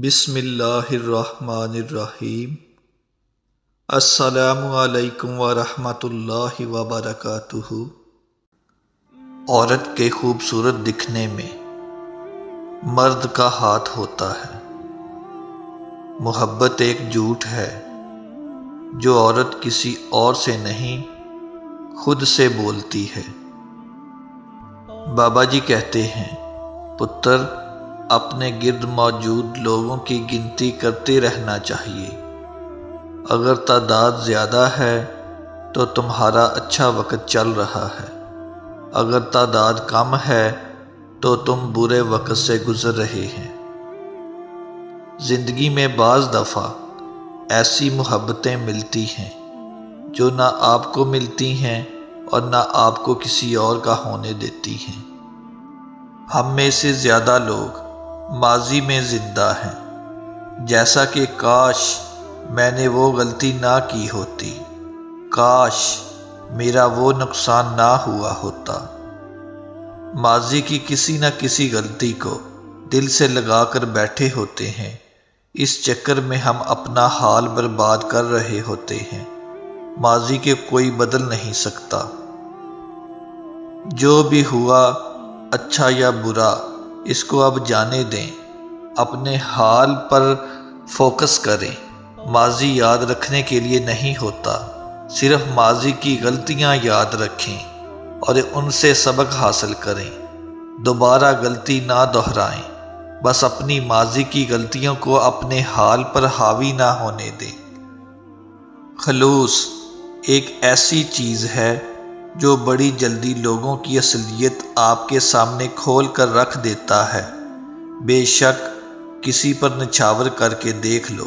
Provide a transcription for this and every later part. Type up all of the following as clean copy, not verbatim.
بسم اللہ الرحمن الرحیم۔ السلام علیکم ورحمۃ اللہ وبرکاتہ۔ عورت کے خوبصورت دکھنے میں مرد کا ہاتھ ہوتا ہے۔ محبت ایک جھوٹ ہے جو عورت کسی اور سے نہیں خود سے بولتی ہے۔ بابا جی کہتے ہیں، پتر اپنے گرد موجود لوگوں کی گنتی کرتے رہنا چاہیے۔ اگر تعداد زیادہ ہے تو تمہارا اچھا وقت چل رہا ہے، اگر تعداد کم ہے تو تم برے وقت سے گزر رہے ہیں۔ زندگی میں بعض دفعہ ایسی محبتیں ملتی ہیں جو نہ آپ کو ملتی ہیں اور نہ آپ کو کسی اور کا ہونے دیتی ہیں۔ ہم میں سے زیادہ لوگ ماضی میں زندہ ہیں، جیسا کہ کاش میں نے وہ غلطی نہ کی ہوتی، کاش میرا وہ نقصان نہ ہوا ہوتا۔ ماضی کی کسی نہ کسی غلطی کو دل سے لگا کر بیٹھے ہوتے ہیں، اس چکر میں ہم اپنا حال برباد کر رہے ہوتے ہیں۔ ماضی کے کوئی بدل نہیں سکتا۔ جو بھی ہوا اچھا یا برا اس کو اب جانے دیں، اپنے حال پر فوکس کریں۔ ماضی یاد رکھنے کے لیے نہیں ہوتا، صرف ماضی کی غلطیاں یاد رکھیں اور ان سے سبق حاصل کریں۔ دوبارہ غلطی نہ دہرائیں، بس اپنی ماضی کی غلطیوں کو اپنے حال پر حاوی نہ ہونے دیں۔ خلوص ایک ایسی چیز ہے جو بڑی جلدی لوگوں کی اصلیت آپ کے سامنے کھول کر رکھ دیتا ہے۔ بے شک کسی پر نچھاور کر کے دیکھ لو۔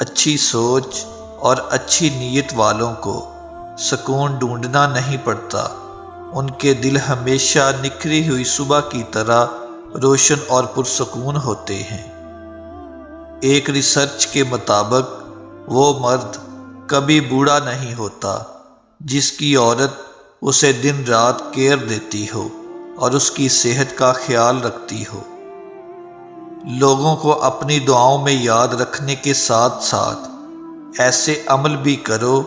اچھی سوچ اور اچھی نیت والوں کو سکون ڈھونڈنا نہیں پڑتا، ان کے دل ہمیشہ نکھری ہوئی صبح کی طرح روشن اور پرسکون ہوتے ہیں۔ ایک ریسرچ کے مطابق وہ مرد کبھی بوڑھا نہیں ہوتا جس کی عورت اسے دن رات کیئر دیتی ہو اور اس کی صحت کا خیال رکھتی ہو۔ لوگوں کو اپنی دعاؤں میں یاد رکھنے کے ساتھ ساتھ ایسے عمل بھی کرو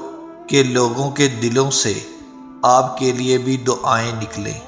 کہ لوگوں کے دلوں سے آپ کے لیے بھی دعائیں نکلیں۔